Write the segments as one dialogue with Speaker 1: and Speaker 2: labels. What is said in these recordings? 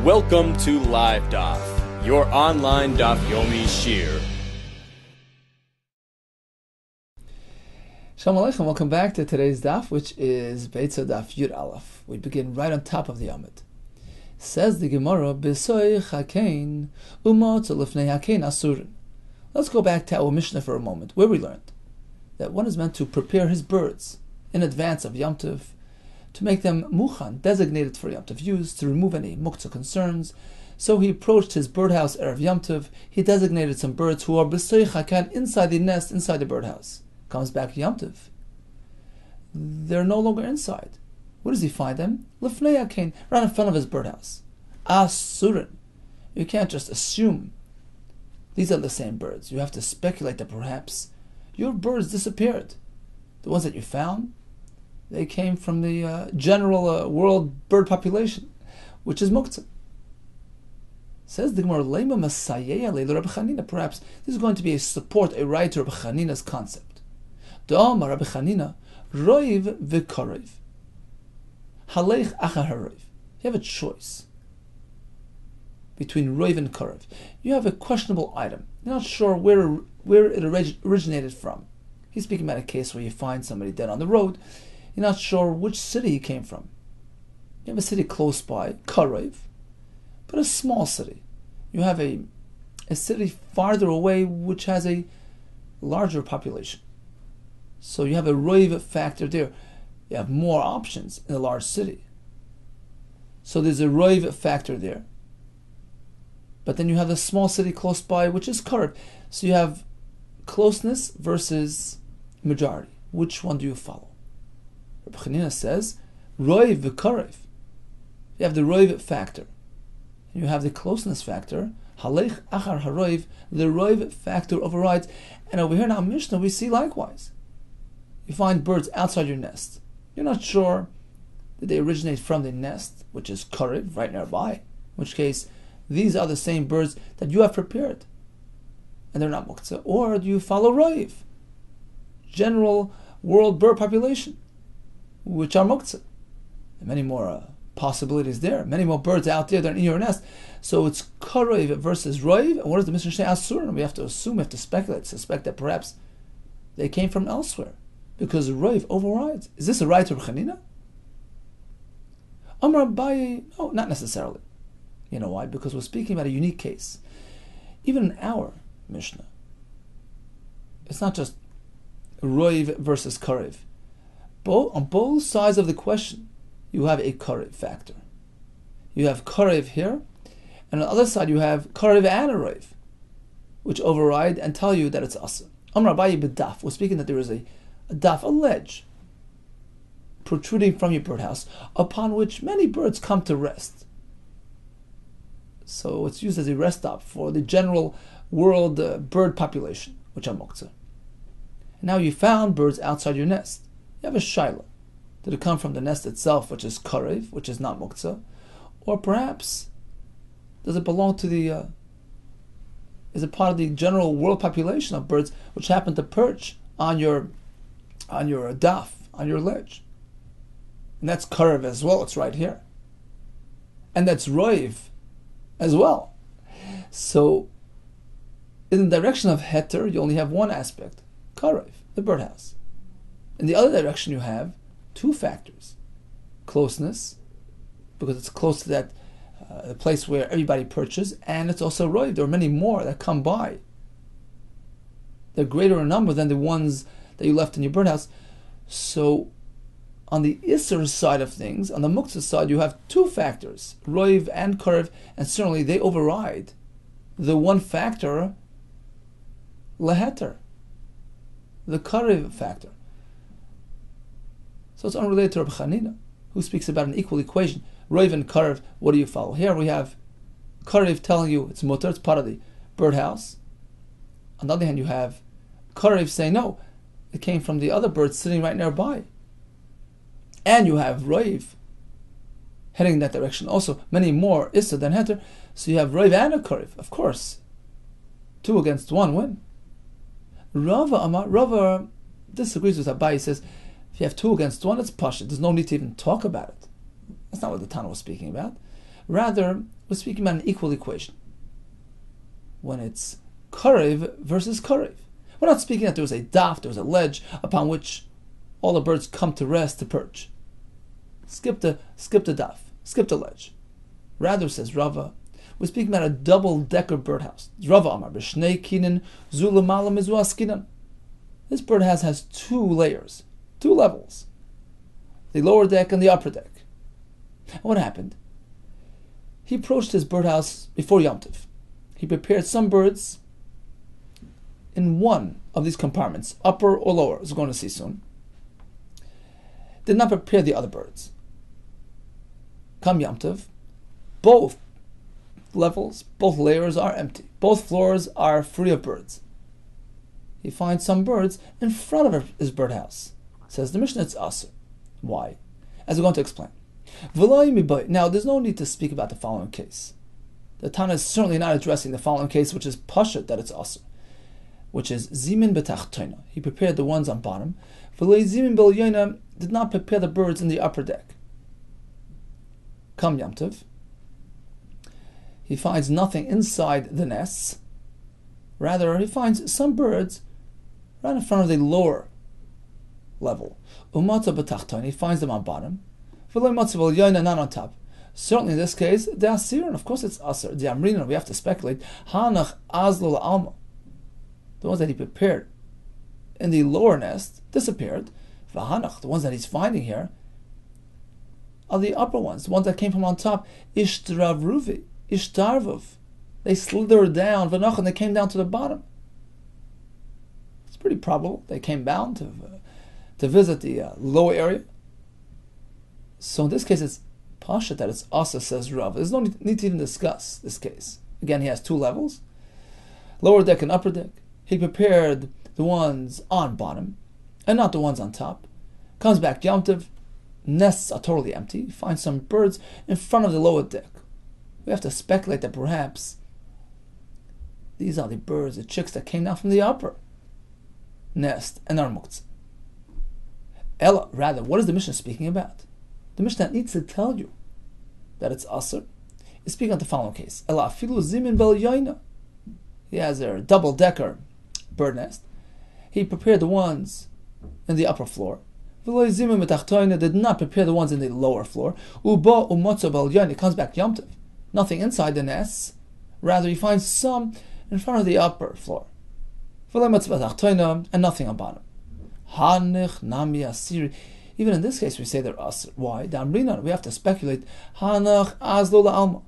Speaker 1: Welcome to Live Daf, your online Daf Yomi Shir.
Speaker 2: Shalom Aleichem, welcome back to today's Daf, which is Beitzah Daf Yud Aleph. We begin right on top of the Amud. Says the Gemara, B'soy chakein umot lifnei hakein asurin. Let's go back to our Mishnah for a moment, where we learned that one is meant to prepare his birds in advance of Yom Tov, to make them muchan, designated for Yom Tov use, to remove any muktzah concerns. So he approached his birdhouse Erev Yom Tov. He designated some birds who are b'soy chakan, inside the nest, inside the birdhouse. Comes back Yom Tov, they're no longer inside. Where does he find them? Lifnei hakein, right in front of his birdhouse. Asurin. You can't just assume these are the same birds. You have to speculate that perhaps your birds disappeared. The ones that you found, they came from the general world bird population, which is muktzah. Says the Gemara, Lema Masayeh Leila Rabbi Chanina. Perhaps this is going to be a support, a right to Rabbi Chanina's concept. Da'ama Rabbi Chanina, Roiv v'Korev. Halech achar haroiv. You have a choice between Roiv and Korev. You have a questionable item. You're not sure where it originated from. He's speaking about a case where you find somebody dead on the road. You're not sure which city he came from. You have a city close by, Korev, but a small city. You have a city farther away which has a larger population. So you have a Roiv factor there. You have more options in a large city. So there's a Roiv factor there. But then you have a small city close by, which is Korev. So you have closeness versus majority. Which one do you follow? Rabbi Chanina says, Roiv v'Korev. You have the Roiv factor. You have the closeness factor. Halech achar haroiv. The Roiv factor overrides. And over here in our Mishnah, we see likewise. You find birds outside your nest. You're not sure that they originate from the nest, which is Korev, right nearby. In which case, these are the same birds that you have prepared, and they're not muktzah. Or do you follow Roiv, general world bird population, which are muktzah? There are many more possibilities there, many more birds out there than in your nest. So it's Korev versus Roiv. And what does the Mishnah say? Asurin. We have to assume, we have to speculate, suspect that perhaps they came from elsewhere, because Roiv overrides. Is this a right to Chanina? Amar Abaye, no, not necessarily. You know why? Because we're speaking about a unique case. Even in our Mishnah, it's not just Roiv versus Korev. On both sides of the question, you have a Korev factor. You have Korev here, and on the other side you have Korev and a Roiv, which override and tell you that it's Asa. Amar Abaye b'daf. We're speaking that there is a daf, a ledge, protruding from your birdhouse, upon which many birds come to rest. So it's used as a rest stop for the general world bird population, which are muktzah. Now you found birds outside your nest. You have a shaila. Did it come from the nest itself, which is Korev, which is not muktzah? Or perhaps, does it belong to the, is it part of the general world population of birds which happen to perch on your daf, on your ledge? And that's Korev as well, it's right here. And that's Roiv as well. So, in the direction of Heter, you only have one aspect, Korev, the birdhouse. In the other direction, you have two factors. Closeness, because it's close to that the place where everybody perches, and it's also Roiv. There are many more that come by. They're greater in number than the ones that you left in your birdhouse. So, on the Isser side of things, on the Muktzah side, you have two factors, Roiv and Korev, and certainly they override the one factor, Leheter, the Korev factor. So it's unrelated to Rabbi Chanina, who speaks about an equal equation. Roiv and Korev, what do you follow? Here we have Korev telling you it's mutter, it's part of the birdhouse. On the other hand, you have Korev saying, no, it came from the other birds sitting right nearby. And you have Roiv heading in that direction. Also, many more Issa than Heter. So you have Roiv and a Korev. Of course, 2 against 1 win. Rava disagrees with Abaye. He says, if you have 2 against 1, it's Pasha. There's no need to even talk about it. That's not what the Tana was speaking about. Rather, we're speaking about an equal equation. When it's karev versus karev. We're not speaking that there was a daf, there was a ledge upon which all the birds come to rest to perch. Skip the daf, skip the ledge. Rather, says Rava, we're speaking about a double-decker birdhouse. Rava Amar b'shnei kinin zu l'mala mizu askinan. This birdhouse has 2 layers, 2 levels, the lower deck and the upper deck. And what happened? He approached his birdhouse before Yom Tov. He prepared some birds in one of these compartments, upper or lower, as we're going to see soon. Did not prepare the other birds. Come Yom Tov, both levels, both layers are empty. Both floors are free of birds. He finds some birds in front of his birdhouse. Says the Mishnah, it's asur. Why? As we're going to explain. Now, there's no need to speak about the following case. The Tana is certainly not addressing the following case, which is pashut, that it's asur, which is zimin betachtoina. He prepared the ones on bottom. V'lei zimin b'elyoina did not prepare the birds in the upper deck. Come Yom Tov, he finds nothing inside the nests. Rather, he finds some birds right in front of the lower level. Umata b'tachtoina, he finds them on bottom. V'lei matzav b'elyoina, not on top. Certainly in this case, the asirin, of course it's asur. The amrina, we have to speculate. Hanach azlo la'alma. The ones that he prepared in the lower nest disappeared. V'hanach, the ones that he's finding here, are the upper ones, the ones that came from on top. Ishtravruvi, ishtarvuv. They slithered down, v'nach, and they came down to the bottom. It's pretty probable they came down to visit the lower area. So in this case, it's pasha that it's asur, says Rav. There's no need to even discuss this case. Again, he has 2 levels, lower deck and upper deck. He prepared the ones on bottom and not the ones on top. Comes back Yom Tov, nests are totally empty. He finds some birds in front of the lower deck. We have to speculate that perhaps these are the birds, the chicks that came down from the upper nest and are muktzah. Ella, rather, what is the Mishnah speaking about? The Mishnah needs to tell you that it's asur. It's speaking of the following case. Ella afilu zimin b'elyoina. He has a double-decker bird nest. He prepared the ones in the upper floor. V'lo zimin b'tachtoina, did not prepare the ones in the lower floor. Uba umotzo b'elyoina, comes back Yom Tov. Nothing inside the nests. Rather, he finds some in front of the upper floor. V'lo umotzo b'tachtoina, and nothing on bottom. Hanich nami asiri. Even in this case, we say they're asur. Why? We have to speculate. Hanach azlo la'alma.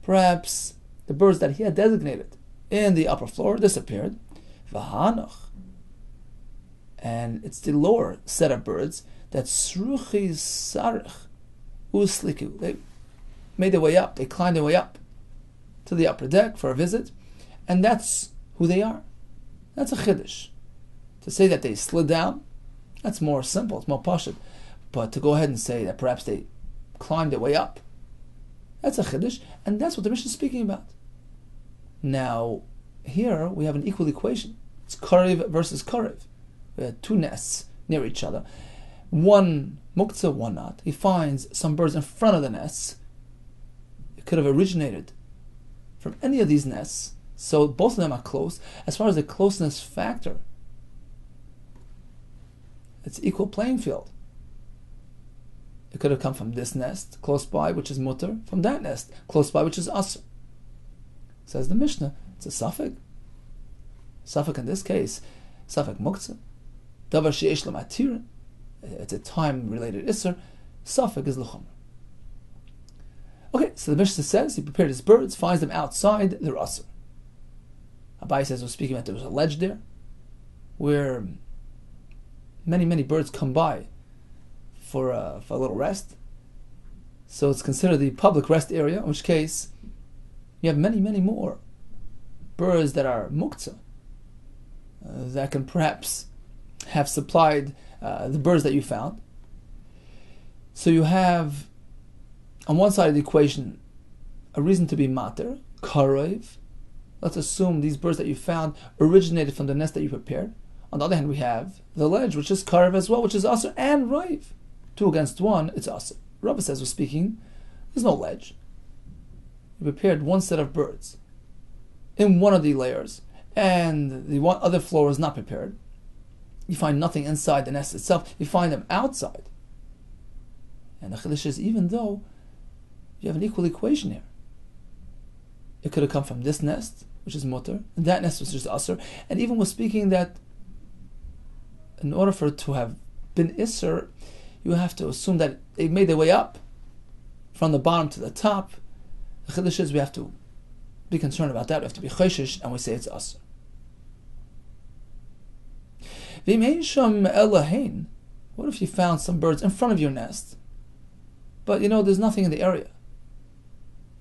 Speaker 2: Perhaps the birds that he had designated in the upper floor disappeared. V'hanach. And it's the lower set of birds that sruchi sarich usliku. They made their way up. They climbed their way up to the upper deck for a visit. And that's who they are. That's a chiddush. To say that they slid down, that's more simple. It's more pashut. But to go ahead and say that perhaps they climbed their way up, that's a chiddush, and that's what the Mishnah is speaking about. Now, here we have an equal equation. It's karev versus karev. We have 2 nests near each other. One muktzah, one not. He finds some birds in front of the nests. It could have originated from any of these nests, so both of them are close. As far as the closeness factor, it's equal playing field. It could have come from this nest close by, which is mutter, from that nest close by, which is asur. Says the Mishnah, it's a suffix. Suffix in this case, suffix muktzah. Davar sheyesh lo matirin. It's a time-related isser. Suffix is l'chumra. Okay, so the Mishnah says he prepared his birds, finds them outside, they're asur. Abai says we're speaking about there was a ledge there where many birds come by for a little rest. So it's considered the public rest area, in which case you have many more birds that are muktzah that can perhaps have supplied the birds that you found. So you have on one side of the equation a reason to be mater, karev. Let's assume these birds that you found originated from the nest that you prepared. On the other hand, we have the ledge, which is karev as well, which is asur and raiv. 2 against 1, it's asur. Rabbi says we're speaking, there's no ledge. you prepared one set of birds in one of the layers, and the one other floor is not prepared, you find nothing inside the nest itself, you find them outside. And the chiddush is, even though you have an equal equation here, it could have come from this nest, which is mutter, and that nest was just asr, and even was speaking that in order for it to have been isser, you have to assume that they made their way up from the bottom to the top. The chiddush is, we have to be concerned about that. We have to be choshish, and we say it's asr. What if you found some birds in front of your nest, but there's nothing in the area?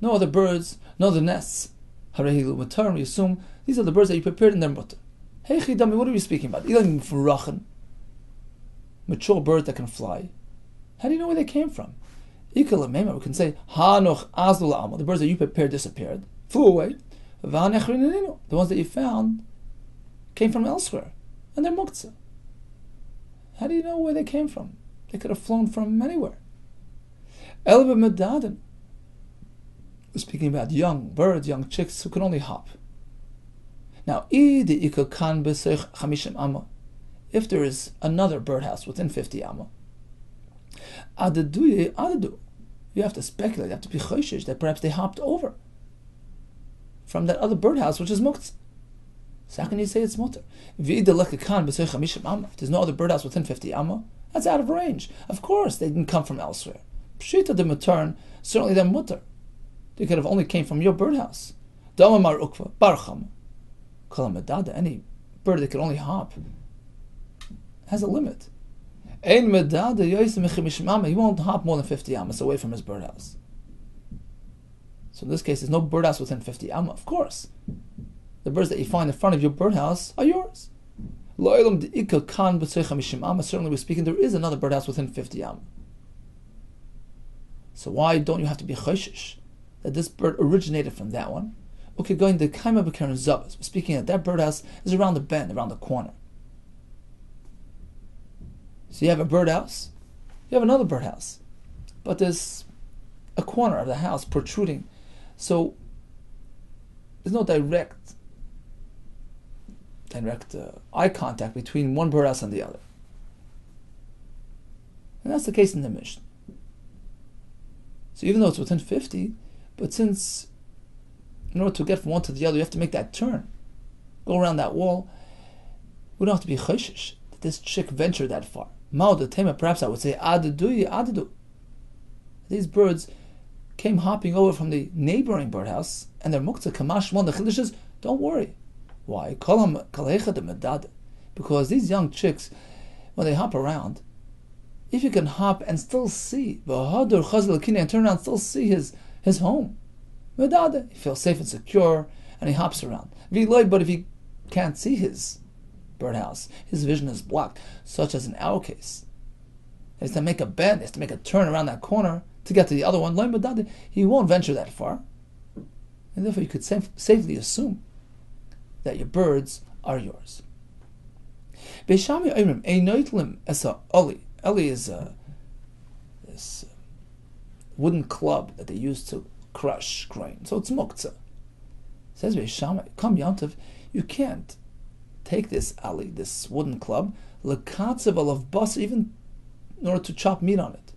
Speaker 2: No other birds, no other nests. We assume these are the birds that you prepared in their mutter. Hey Chidami, what are we speaking about? Mature birds that can fly. How do you know where they came from? We can say, the birds that you prepared disappeared, flew away. The ones that you found came from elsewhere, and they're muktzah. How do you know where they came from? They could have flown from anywhere. We're speaking about young birds, young chicks who can only hop. Now, if there is another birdhouse within 50 amma, you have to speculate, you have to be choshish that perhaps they hopped over from that other birdhouse, which is muktzah. So how can you say it's mutter? If there's no other birdhouse within 50 amma, that's out of range. Of course, they didn't come from elsewhere. Pshita de matern, certainly they're mutter. They could have only came from your birdhouse. Any bird that could only hop has a limit. He won't hop more than 50 amas away from his birdhouse. So in this case, there's no birdhouse within 50 amma. Of course, the birds that you find in front of your birdhouse are yours. Certainly we're speaking, there is another birdhouse within 50 amma. So why don't you have to be choshish that this bird originated from that one? Okay, going to Kaima B'Karen Zabas. We're speaking that birdhouse is around the bend, around the corner. So you have a birdhouse, you have another birdhouse, but there's a corner of the house protruding. So there's no direct eye contact between one birdhouse and the other. And that's the case in the Mishnah. So even though it's within 50, but since in order to get from one to the other, you have to make that turn, go around that wall, we don't have to be choshish that this chick ventured that far. Perhaps I would say, adadu. These birds came hopping over from the neighboring birdhouse, and their muktzah kamashmon, the chiddush is, don't worry. Why? Because these young chicks, when they hop around, if you can hop and still see, and turn around and still see his home, he feels safe and secure, and he hops around. But if he can't see his birdhouse, his vision is blocked, such as in our case. He has to make a bend, he has to make a turn around that corner to get to the other one. He won't venture that far. And therefore you could safely assume that your birds are yours. Eli is this wooden club that they use to crush grain. So it's muktzah. Says Beishamai, come Yantav, you can't take this ali, this wooden club, lekatzev alav bas, even in order to chop meat on it.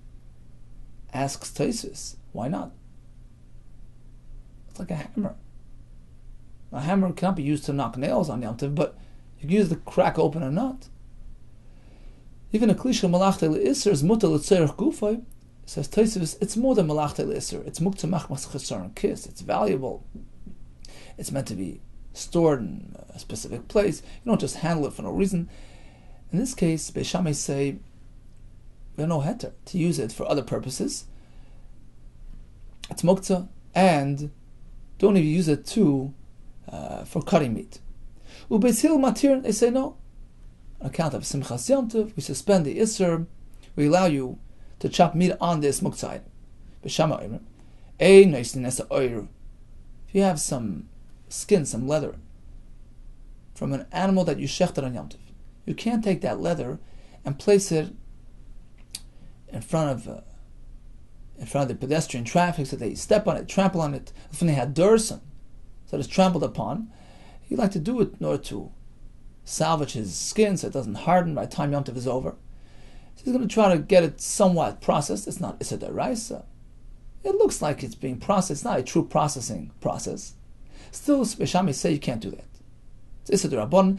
Speaker 2: Asks Taisus, why not? It's like a hammer. A hammer cannot be used to knock nails on Yantav, but you can use it to crack open a nut. Even a klisha malachte le'isr is muta l'tzerich gufay. Says Taisus, it's more than malachte le'isr. It's muktzah machmas chesar and kiss. It's valuable. It's meant to be stored in a specific place. You don't just handle it for no reason. In this case, Beis Shammai say we have no heter to use it for other purposes. It's muktzah, and don't even use it for cutting meat. Ubeis Hillel matir, they say no. On account of Simchas Yom Tov, we suspend the Isser, we allow you to chop meat on this muktzah item. If you have some skin, some leather, from an animal that you shechted on Yom Tov, you can't take that leather and place it in front of in front of the pedestrian traffic, so they step on it, trample on it. If they had durson, so it's trampled upon, he'd like to do it in order to salvage his skin so it doesn't harden by the time Yom Tov is over. So he's going to try to get it somewhat processed. It's not Issa D'Oraisa. It looks like it's being processed. It's not a true processing process. Still, Beishami say you can't do that. It's Issa D'Rabbanan,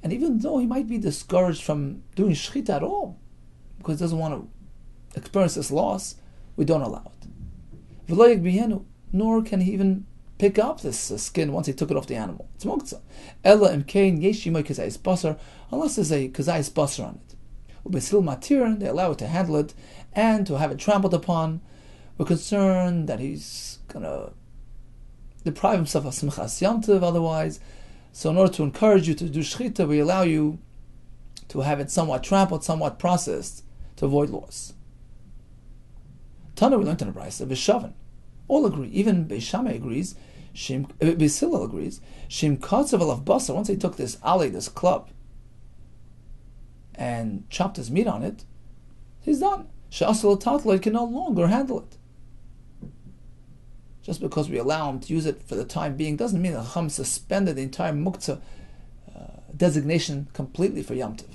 Speaker 2: and even though he might be discouraged from doing shechita at all, because he doesn't want to experience this loss, we don't allow it. V'lo yigbienu, nor can he even pick up this skin once he took it off the animal. It's moktzah. Ella imkein yesh yimay kazayis basar, unless there's a kazayis basar on it. Ubesil matir, they allow it to handle it and to have it trampled upon. We're concerned that he's gonna deprive himself of simchas Yom Tov otherwise. So in order to encourage you to do shechita, we allow you to have it somewhat trampled, somewhat processed, to avoid loss. Tana, we learned in the Beitzah, B'shavan. All agree, even Beishame agrees, Beis Hillel agrees, Shim Katzav alav basar, once they took this ali, this club, and chopped his meat on it, he's done. She'asal tatlo, he can no longer handle it. Just because we allow him to use it for the time being doesn't mean that Chacham suspended the entire muktzah designation completely for Yom Tov.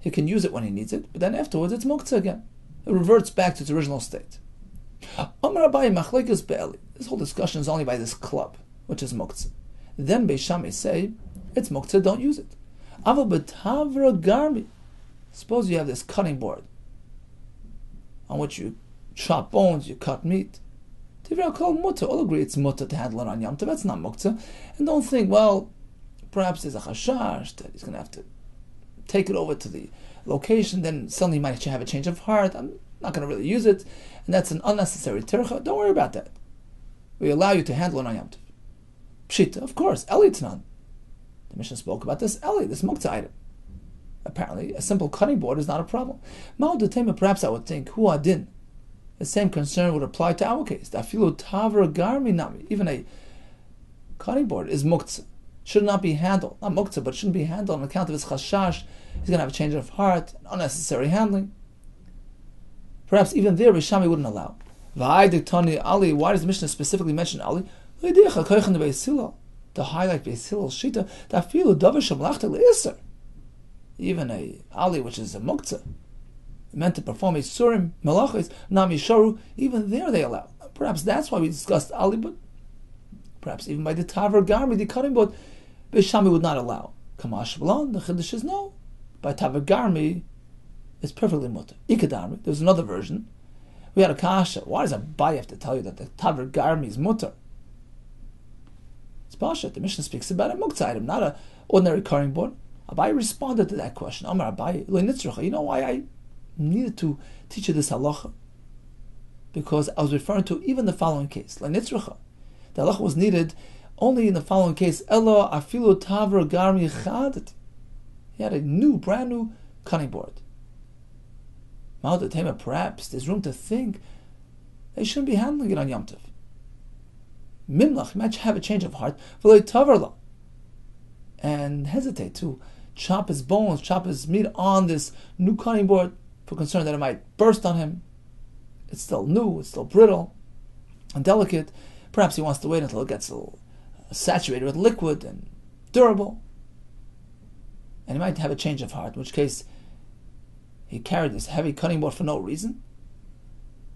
Speaker 2: He can use it when he needs it, but then afterwards it's muktzah again. It reverts back to its original state. This whole discussion is only by this club, which is muktzah. Then Beis Shammai say, it's muktzah, don't use it. Aval betavra garmi. Suppose you have this cutting board on which you chop bones, you cut meat. Tivra called mutter. All agree it's mutter to handle it on Yom Tov. That's not muktzah. And don't think, well, perhaps there's a chashash that he's going to have to take it over to the location, then suddenly he might have a change of heart. I'm not going to really use it, and that's an unnecessary tircha. Don't worry about that. We allow you to handle it on Yom Tov. Pshita, of course, Eli Tanan. The Mishnah spoke about this Eli, this muktzah item. Apparently, a simple cutting board is not a problem. Ma'od, perhaps I would think, hu adin. The same concern would apply to our case. Dafilu tavra garmi nami. Even a cutting board is muktzah. Should not be handled. Not muktzah, but shouldn't be handled on account of his chashash. He's going to have a change of heart, unnecessary handling. Perhaps even there, Rishami wouldn't allow. Ali, why does the Mishnah specifically mention Ali? To highlight Beis Hillel's shita, dafilu davar shamlachta le'isr. Even a Ali, which is a muktzah, meant to perform a surim, malachis, nami sharu, even there they allow. Perhaps that's why we discussed Ali, but perhaps even by the Tavar Garmi, the cutting board, Beis Shammai would not allow. Kamash B'lan, the Chiddush is no. By Tavar Garmi, it's perfectly mutter. Ikadarmi, there's another version. We had a kasha. Why does a Abai have to tell you that the Tavar Garmi is mutter? It's Pashat. The Mishnah speaks about a muktzah item, not an ordinary cutting board. Abai responded to that question. Amar Abai, you know why I needed to teach you this halacha? Because I was referring to even the following case. L'nitzracha. The halacha was needed only in the following case. Elo afilu tavra garmi chadet. He had a brand new cutting board. Perhaps there's room to think they shouldn't be handling it on Yom Tov. Mimlach, might have a change of heart, and hesitate to chop his bones, chop his meat on this new cutting board for concern that it might burst on him. It's still new, it's still brittle and delicate. Perhaps he wants to wait until it gets a little saturated with liquid and durable. And he might have a change of heart, in which case he carried this heavy cutting board for no reason.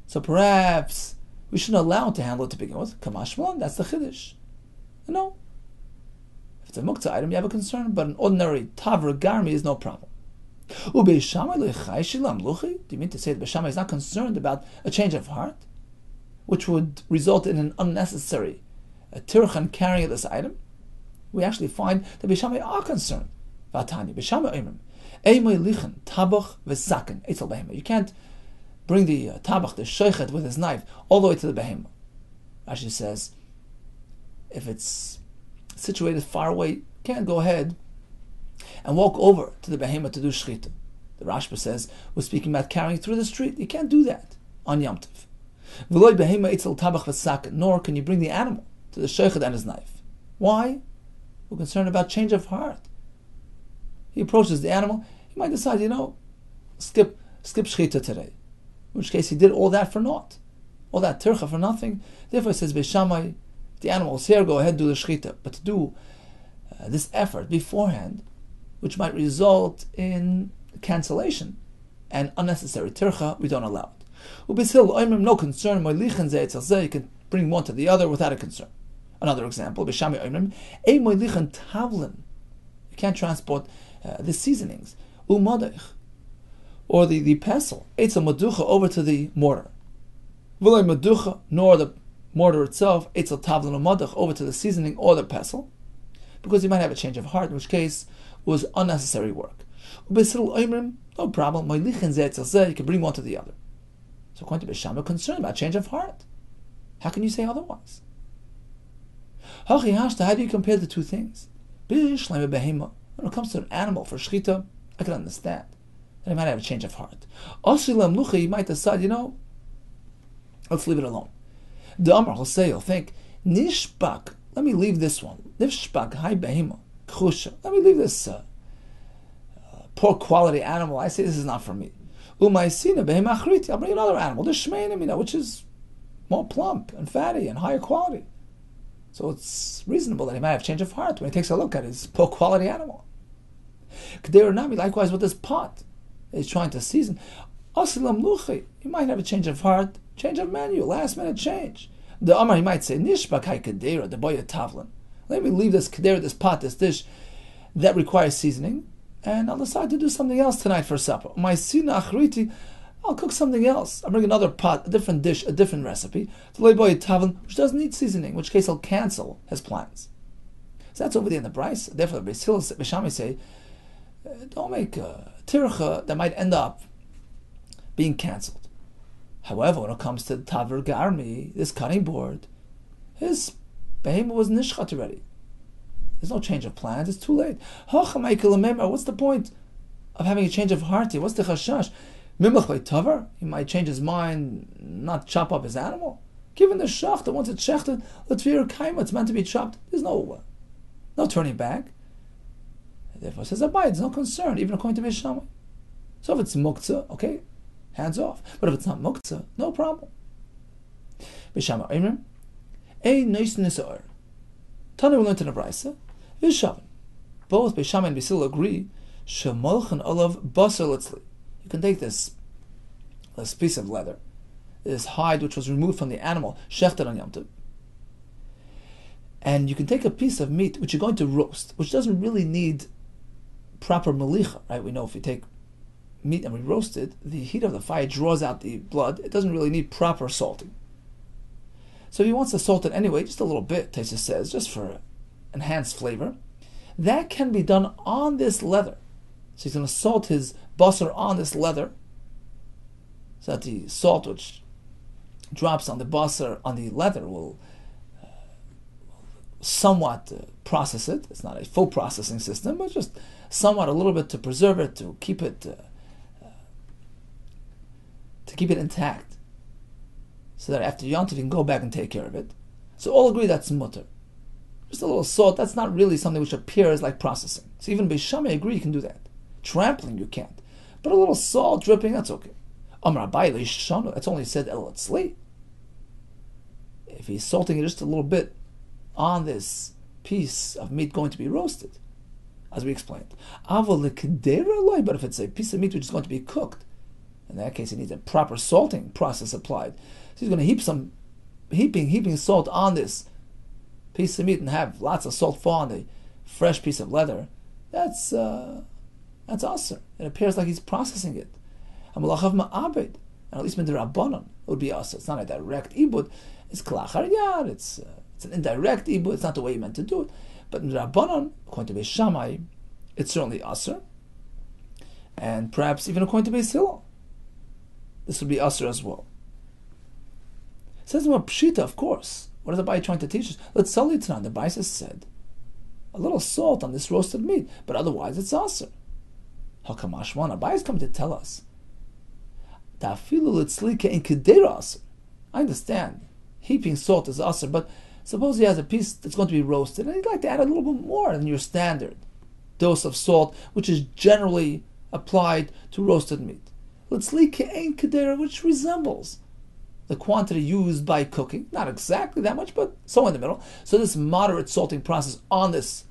Speaker 2: So perhaps we shouldn't allow him to handle it to begin with. Kamashmalon, that's the chiddush. No. If it's a muktzah item, you have a concern, but an ordinary tavra garmi is no problem. Do you mean to say that Beis Shammai is not concerned about a change of heart, which would result in an unnecessary tirchan carrying of this item? We actually find that Beis Shammai are concerned. Beis Shammai you can't bring the tabach, the sheichet, with his knife all the way to the behemah. Rashi says, if it's situated far away, you can't go ahead and walk over to the behemah to do shechita. The Rashba says, we're speaking about carrying through the street. You can't do that on Yom Tov. Nor can you bring the animal to the sheichet and his knife. Why? We're concerned about change of heart. He approaches the animal, he might decide, skip shechita today. in which case he did all that for naught. All that tircha for nothing. Therefore it says, Beis Shammai, the animal's here, go ahead, do the shechita. But to do this effort beforehand, which might result in cancellation and unnecessary tircha, we don't allow it. No concern, you can bring one to the other without a concern. Another example, you can't transport the seasonings, or the pestle, over to the mortar. Nor the mortar itself, over to the seasoning or the pestle, because you might have a change of heart, in which case it was unnecessary work. No problem, you can bring one to the other. So according to Beis Shammai, concerned about change of heart. How can you say otherwise? How do you compare the two things? When it comes to an animal for shechita, I can understand that he might have a change of heart. You might decide, let's leave it alone. The Amar will say, he'll think, Nishbak, let me leave this one. Nishbak, hai behima, chusha. Let me leave this poor quality animal. I say this is not for me. Umaisina behima achriti. I'll bring another animal, the shmeinim, which is more plump and fatty and higher quality. So it's reasonable that he might have change of heart when he takes a look at his poor quality animal. Likewise with this pot that he's trying to season. He might have a change of heart, change of menu, last minute change. The Amar, he might say, Nishbak hai kedera, the boya tavlin. Let me leave this kedera, this pot, this dish that requires seasoning, and I'll decide to do something else tonight for supper. My sina achriti, I'll cook something else. I'll bring another pot, a different dish, a different recipe, to lay boya tavlin, which doesn't need seasoning, in which case I'll cancel his plans. So that's over there in the Beitzah. Therefore, the Beis Shammai say, don't make a tircha that might end up being cancelled. However, when it comes to Taver Garmi, this cutting board, his behemoth was nishchat already. There's no change of plans, it's too late. What's the point of having a change of heart here? What's the chashash? He might change his mind, not chop up his animal. Given the shachta, once it's shechted, it's meant to be chopped. There's no turning back. Therefore, it says Abai, it's no concern, even according to Beis Shammai. So if it's muktzah, okay, hands off. But if it's not muktzah, no problem. Beis Shammai Omer, ein neis nisar. Tanu learned in the Beitzah, Vishavin. Both Beis Shammai and Beis Hillel agree, shemolchen olav basar litzli. You can take this piece of leather, this hide which was removed from the animal, shechted on Yom Tov, and you can take a piece of meat which you're going to roast, which doesn't really need proper malicha, right? We know if you take meat and we roast it, the heat of the fire draws out the blood. It doesn't really need proper salting. So if he wants to salt it anyway, just a little bit, Taisa says, just for enhanced flavor, that can be done on this leather. So he's going to salt his basar on this leather, so that the salt which drops on the basar, on the leather, will somewhat process it. It's not a full processing system, but just somewhat, a little bit, to preserve it, to keep it intact, so that after Yom Tov you can go back and take care of it. So all agree that's mutter. Just a little salt, that's not really something which appears like processing. So even Beis Shammai agree you can do that. Trampling you can't, but a little salt dripping, that's okay. Amar Abai leishanu, that's only said el etzli. If he's salting it just a little bit on this piece of meat going to be roasted, as we explained. But if it's a piece of meat which is going to be cooked, in that case, he needs a proper salting process applied. So he's going to heap some heaping salt on this piece of meat and have lots of salt fall on the fresh piece of leather. That's awesome. It appears like he's processing it. And at least midrabanan it would be awesome. It's not a direct ibud. It's klachar yad. It's an indirect ibud. It's not the way he meant to do it. But midrabanan, according to Beis Shammai, it's certainly asur, and perhaps even according to Beis Hillel, this would be asur as well. It says about pshita, of course. What is the Bai trying to teach us? Let's solely tonight. The Bai said a little salt on this roasted meat, but otherwise it's asur. Hakamashwan, Bai is coming to tell us. I understand heaping salt is asur, but suppose he has a piece that's going to be roasted, and he'd like to add a little bit more than your standard dose of salt, which is generally applied to roasted meat. which resembles the quantity used by cooking. Not exactly that much, but so in the middle. So this moderate salting process on this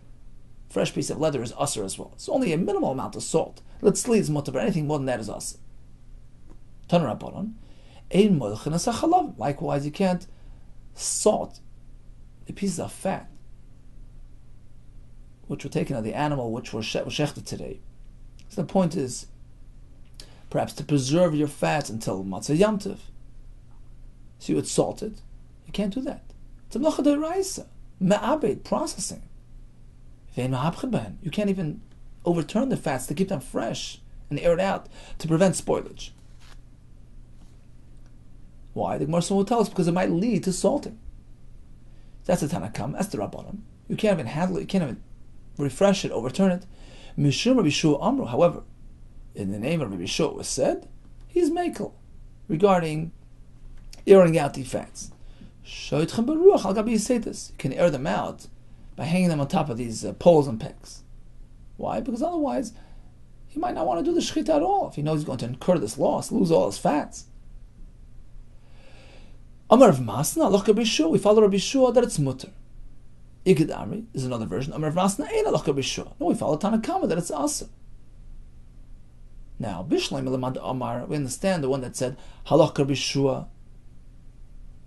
Speaker 2: fresh piece of leather is usher as well. It's only a minimal amount of salt. Litzli is mutter, but anything more than that is usher. Taner Rabbanon, ein molchen as hachalav. Likewise, you can't salt the pieces of fat which were taken of the animal which were shechted today. So the point is, perhaps to preserve your fats until Matzah Yom Tov. So you would salt it. You can't do that. It's a melacha d'oraisa, me'abed, processing. You can't even overturn the fats to keep them fresh and air it out to prevent spoilage. Why? The Gemara will tell us because it might lead to salting. That's the Tanakam. That's the Rabbanim. You can't even handle it. You can't even refresh it, overturn it. Mishum Rabbi Yehuda Amru. However, in the name of Rabbi Yehuda was said, he's mekel regarding airing out the fats. You can air them out by hanging them on top of these poles and pegs. Why? Because otherwise, he might not want to do the shechita at all if he knows he's going to incur this loss, lose all his fats. Amar of Masna, loch Rabbi Yehuda. We follow Rabbi Yehuda that it's mutter. Igid Amri is another version. Amar of Masna, ain't loch Rabbi Yehuda. No, we follow Tanakama that it's asa. Now, Bishleim Elamad Amar, we understand the one that said halach Rabbi Yehuda,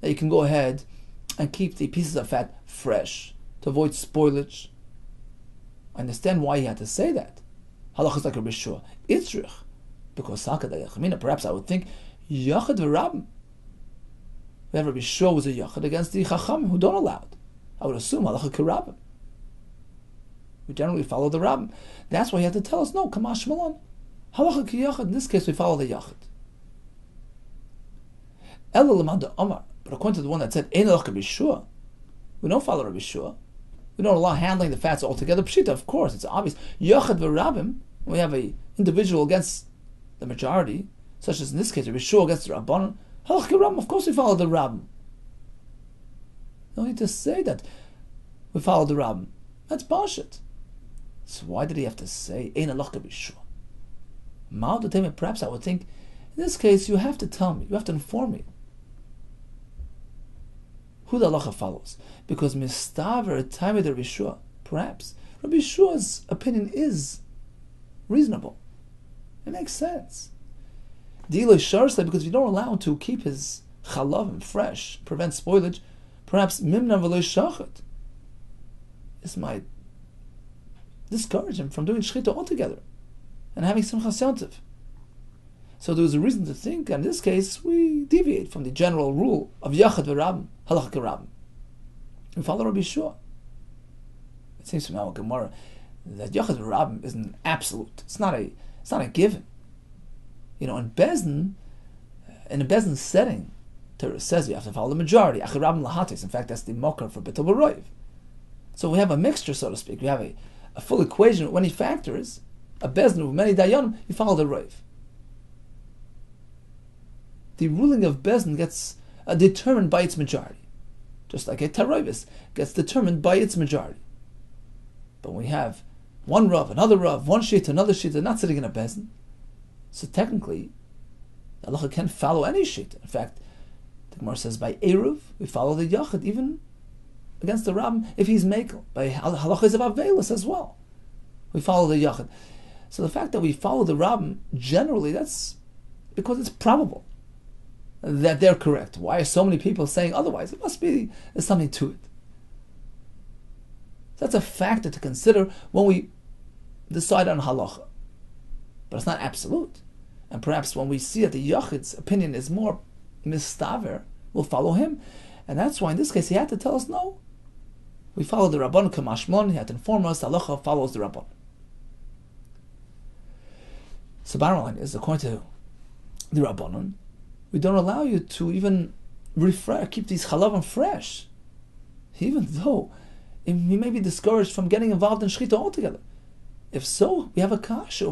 Speaker 2: that you can go ahead and keep the pieces of fat fresh to avoid spoilage. I understand why he had to say that. Halach is like Rabbi Yehuda. Itzrich, because perhaps I would think Yachad v'Rabim. We have Rabbi Yehuda was a Yachad against the Chacham who don't allow it. I would assume halacha k'Rabbim. We generally follow the Rabbim. That's why he had to tell us, no, Kamash Malon. Halacha k'Yachad, in this case we follow the Yachad. Ela l'mad Amar, but according to the one that said, Ein halacha Rabbi Yehuda, we don't follow Rabbi Yehuda. We don't allow handling the fats altogether. Pshita, of course, it's obvious. Yachad v'Rabbim, we have a individual against the majority, such as in this case, Rabbi Yehuda against the Rabbanon. Halach k'Rabbim, of course we follow the Rabbim. No need to say that we follow the Rabbim. That's bullshit. So why did he have to say Ein halacha Rabbi Yehuda? Perhaps I would think, in this case, you have to tell me, you have to inform me who the halacha follows. Because mistaver Taimid Rabbi Yehuda, perhaps Rabbi Yeshua's opinion is reasonable. It makes sense. Because if you don't allow him to keep his chalav fresh, prevent spoilage, perhaps mimna v'lo shachet. This might discourage him from doing shechita altogether and having simchas yom tov. So there was a reason to think, in this case, we deviate from the general rule of yachad v'rabim, halacha k'rabim. We follow Rabbi Yehuda. It seems from our Gemara that yachad v'rabim is an absolute. It's not a given. In a Bezdin setting, Torah says you have to follow the majority. In fact, that's the mokar for Bitul B'Roiv. So we have a mixture, so to speak. We have a full equation with many factors. A Bezdin with many dayanim, you follow the Roiv. The ruling of Bezdin gets determined by its majority. Just like a Taroivis gets determined by its majority. But when we have one Rav, another Rav, one Shita, another Shita, not sitting in a Bezdin, so technically, the halacha can't follow any Shita. In fact, the Gemara says by Eruv, we follow the Yachid, even against the Rabbim, if he's Mekel. By halachas of Avelis as well, we follow the Yachid. So the fact that we follow the Rabbim, generally, that's because it's probable that they're correct. Why are so many people saying otherwise? It must be, there's something to it. That's a factor to consider when we decide on halacha. But it's not absolute. And perhaps when we see that the Yachid's opinion is more mistaver, we'll follow him. And that's why in this case he had to tell us, no, we follow the Rabban Kamashmon. He had to inform us the halacha follows the Rabban. So bottom line is, according to the Rabbanon, we don't allow you to even keep these chalavim fresh, even though you may be discouraged from getting involved in shechita altogether. If so, we have a kasha.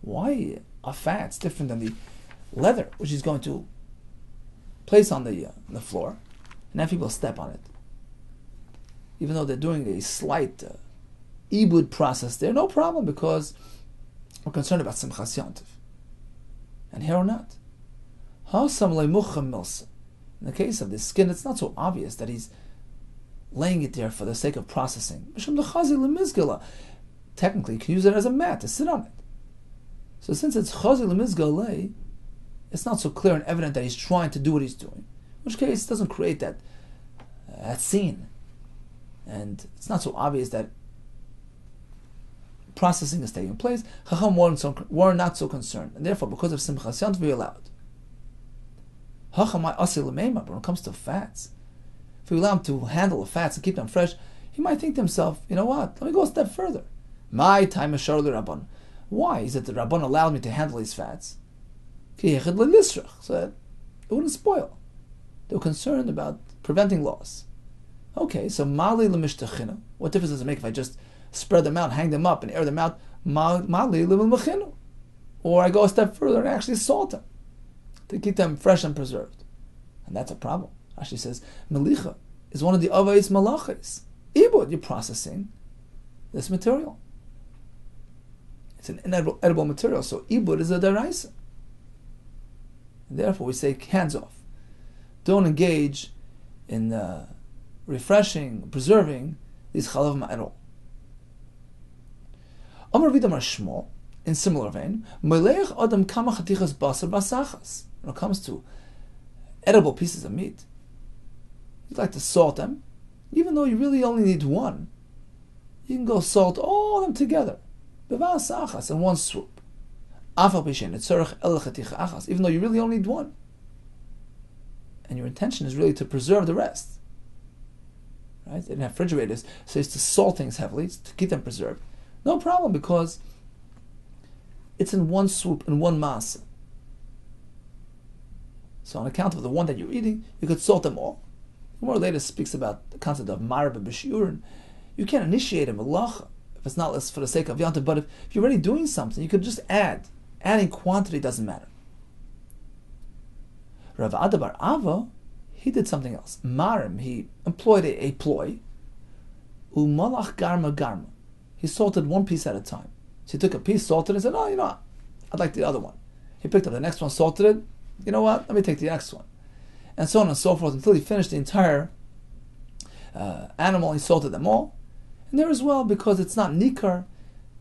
Speaker 2: Why are fats different than the leather, which he's going to place on the floor, and have people step on it? Even though they're doing a slight ibud process there, no problem, because we're concerned about Simchas Yom Tov. And here we're not. In the case of the skin, it's not so obvious that he's laying it there for the sake of processing. Technically, you can use it as a mat to sit on it. So since it's chazi lemizgalei, it's not so clear and evident that he's trying to do what he's doing. In which case, it doesn't create that scene. And it's not so obvious that processing is taking place. Chacham were not so concerned. And therefore, because of Simchas Yom Tov, we allowed. But when it comes to fats, if we allow him to handle the fats and keep them fresh, he might think to himself, you know what, let me go a step further. My time is Shar Rabban. Why is it that Rabban allowed me to handle these fats? So that it wouldn't spoil. They were concerned about preventing loss. Okay, so Mali Lemishtachinu. What difference does it make if I just spread them out, hang them up, and air them out? Mali Lemachinu. Or I go a step further and actually salt them to keep them fresh and preserved. And that's a problem. Rashi says, Melicha is one of the Avais Malachis. Ibud, you're processing this material. It's an inedible material, so Ibud is a deraisa. And therefore we say, hands off. Don't engage in refreshing, preserving these chalav at all. Amar Vidamar Shmuel, in similar vein, Melech Adam Kama Chatichas Basar Basachas. When it comes to edible pieces of meat, you'd like to salt them, even though you really only need one. You can go salt all of them together, bevas achas, in one swoop. Afal pishen etzorach el chaticha achas, even though you really only need one. And your intention is really to preserve the rest. Right? They didn't have refrigerators, so it's to salt things heavily, to keep them preserved. No problem, because it's in one swoop, in one masa. So on account of the one that you're eating, you could salt them all. More later speaks about the concept of marba b'shiurin. You can't initiate a malacha if it's not for the sake of Yom Tov, but if you're already doing something, you could just add. Adding quantity doesn't matter. Rav Adabar Ava, he did something else. Marim, he employed a ploy. Umalach garma garma. He salted one piece at a time. So he took a piece, salted it, and said, oh, you know what? I'd like the other one. He picked up the next one, salted it. You know what? Let me take the next one. And so on and so forth until he finished the entire animal. He salted them all. And there as well, because it's not nikar,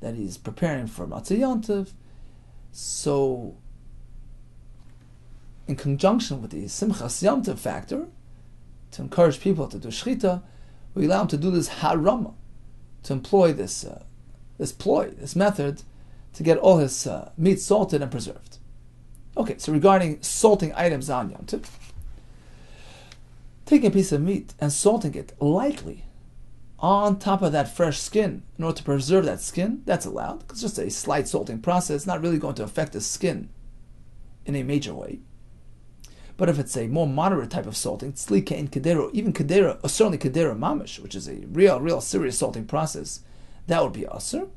Speaker 2: that he's preparing for Matzah Yom Tov. So, in conjunction with the Simchas Yom Tov factor, to encourage people to do shchita, we allow him to do this harama, to employ this ploy, this method, to get all his meat salted and preserved. Okay, so regarding salting items on Yom Tov, taking a piece of meat and salting it lightly on top of that fresh skin in order to preserve that skin, that's allowed. It's just a slight salting process, not really going to affect the skin in a major way. But if it's a more moderate type of salting, tzlika in kedera, even kedera, or certainly kedera mamish, which is a real serious salting process, that would be aser.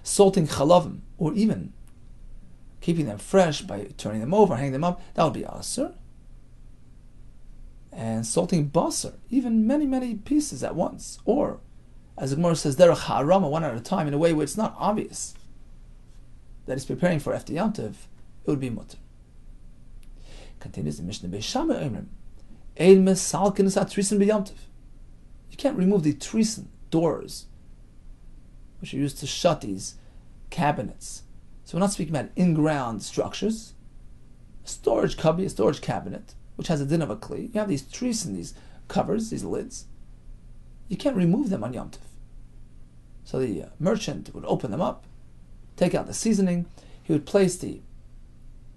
Speaker 2: Salting chalavim, or even keeping them fresh by turning them over, hanging them up, that would be aser. And salting basar, even many pieces at once, or as the Gemara says, derech ha'arama, one at a time, in a way where it's not obvious that it's preparing for after Yom Tov, it would be mutter. Continues the Mishnah, Beishama Oimrim, Ein mesalkin es hatrisin b'Yom Tov. You can't remove the trisin, doors, which are used to shut these cabinets. So we're not speaking about in-ground structures. A storage cubby, a storage cabinet, which has a din of a kli. You have these trees and these covers, these lids. You can't remove them on Yom Tov. So the merchant would open them up, take out the seasoning. He would place the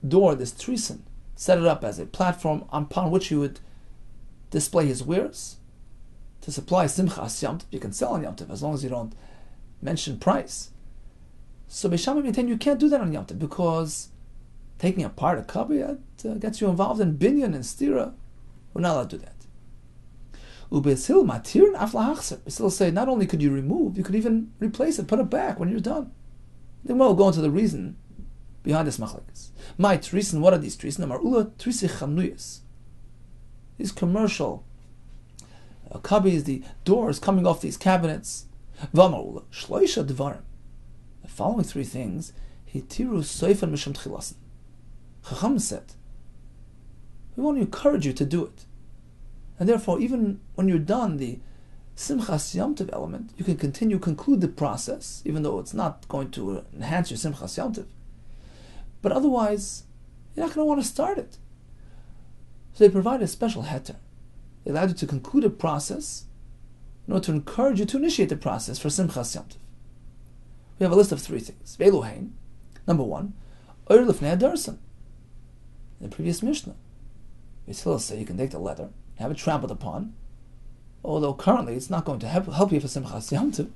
Speaker 2: door, this trisen, set it up as a platform upon which he would display his wares to supply simchas Yom Tov. You can sell on Yom Tov as long as you don't mention price. So Beishama maintain you can't do that on Yom Tov because taking apart a cubby gets you involved in binyan and stira. We're not allowed to do that. Ubesil matir and aflahachser. We still say not only could you remove, you could even replace it, put it back when you're done. Then we'll go into the reason behind this machlekes. My trisen, what are these trisen? Marula trisi chamnuyas. These commercial cubbies, the doors coming off these cabinets. V'amarula shloisha dvarim. The following three things, hitiru soifan mishum tchilasan. Chacham said, we want to encourage you to do it. And therefore, even when you're done the Simchas Yom Tov element, you can conclude the process, even though it's not going to enhance your Simchas Yom Tov. But otherwise, you're not going to want to start it. So they provide a special heter. They allowed you to conclude a process in order to encourage you to initiate the process for Simchas Yom Tov. We have a list of three things. Ve'eluhein. Number one, Oyer Lifnei Adarsan. In the previous Mishnah, we still say you can take the leather, have it trampled upon, although currently it's not going to help you for Simchas Yom Tov.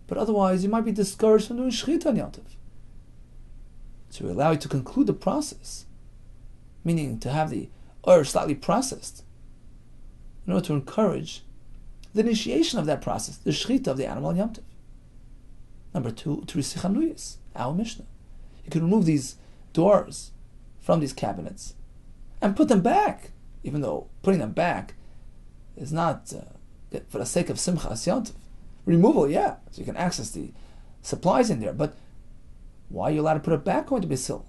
Speaker 2: But otherwise, you might be discouraged from doing Shechita on Yom Tov. So we allow you to conclude the process, meaning to have the Oyer slightly processed, in order to encourage the initiation of that process, the Shechita of the animal on Yom Tov. Number two, Terisi Chanuyas, our Mishnah. You can remove these doors from these cabinets and put them back, even though putting them back is not for the sake of Simchas Yom Tov. Removal, yeah, so you can access the supplies in there, but why are you allowed to put it back going to be sil?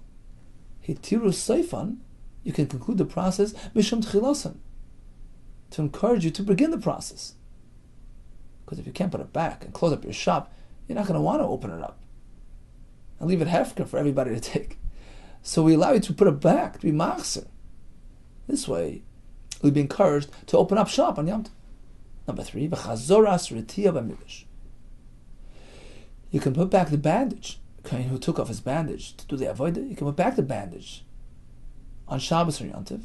Speaker 2: Hitiru Seifan, you can conclude the process Mishum Tchilasan, to encourage you to begin the process. Because if you can't put it back and close up your shop, you're not going to want to open it up and leave it hefker for everybody to take. So we allow you to put it back, to be machzer. This way, you'll be encouraged to open up shop on Yom Tov. Number three, v'chazoras retiya b'mikdash. You can put back the bandage. Kohen who took off his bandage to do the avodah, you can put back the bandage on Shabbos or Yom Tov,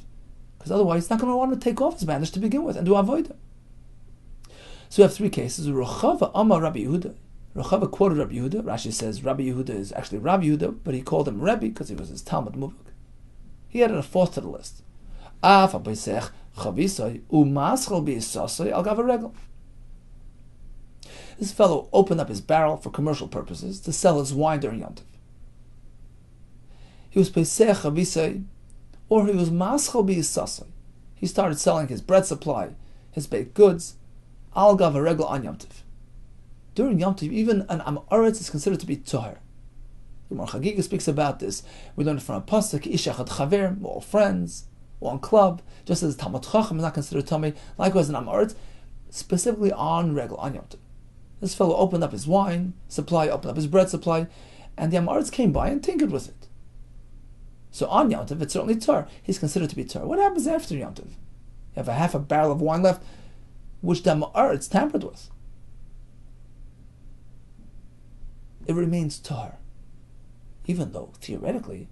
Speaker 2: because otherwise he's not going to want to take off his bandage to begin with and do avodah. So we have three cases. Rochava Amar Rabbi Yehuda. Rochava quoted Rabbi Yehuda. Rashi says Rabbi Yehuda is actually Rabbi Yehuda, but he called him Rebbe because he was his Talmud Muvak. He added a fourth to the list. This fellow opened up his barrel for commercial purposes to sell his wine during Yom Tov. He was Pesach Chavisai, or he was Maschal B'Yisasai. He started selling his bread supply, his baked goods, Al Gav Regel on Yom Tov. During Yom Tov, even an Amoritz is considered to be Toher. The Gemara Chagiga speaks about this. We learned from a pasuk, Ish Echad Chaver, we're all friends, one club, just as Talmud Chacham is not considered Tomei, likewise an Amoritz, specifically on Regel, on Yom Tov. This fellow opened up his wine supply, opened up his bread supply, and the Amoritz came by and tinkered with it. So on Yom Tov, it's certainly Tar. He's considered to be Tar. What happens after Yom Tov? You have a half a barrel of wine left, which the Amoritz tampered with. It remains Tar, even though theoretically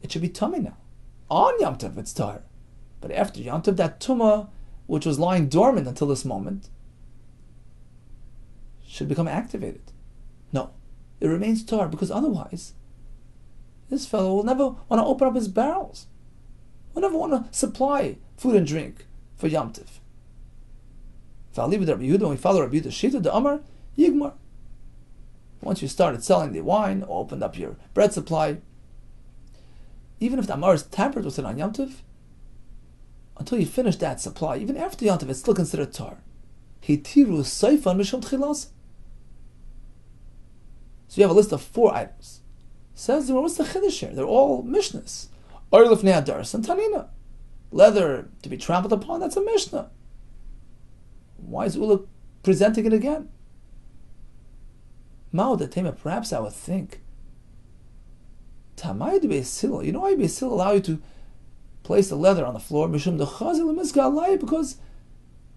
Speaker 2: it should be Tummy now. On Yom Tov, it's Tar. But after Yom Tov, that Tumah, which was lying dormant until this moment, should become activated. No, it remains Tar, because otherwise this fellow will never want to open up his barrels. Will never want to supply food and drink for Yom Tov. If I leave with Rabbi Yehuda and we follow Rabbi Yehuda's Shita, the Amar, Yigmar. Once you started selling the wine, or opened up your bread supply, even if the Amar is tampered with it on Yom Tov, until you finish that supply, even after Yom Tov, it's still considered Tar. Hitiru Seifan Mishum Tchilas. So you have a list of 4 items. Says, what's the chiddush here? They're all Mishnahs. Oyer Lifnei Adaras and Tanina. Leather to be trampled upon, that's a Mishnah. Why is Ula presenting it again? Ma'od, perhaps I would think, Tamay de Beisil, you know why Beisil allow you to place the leather on the floor? Mishum dechazil mizgalai, because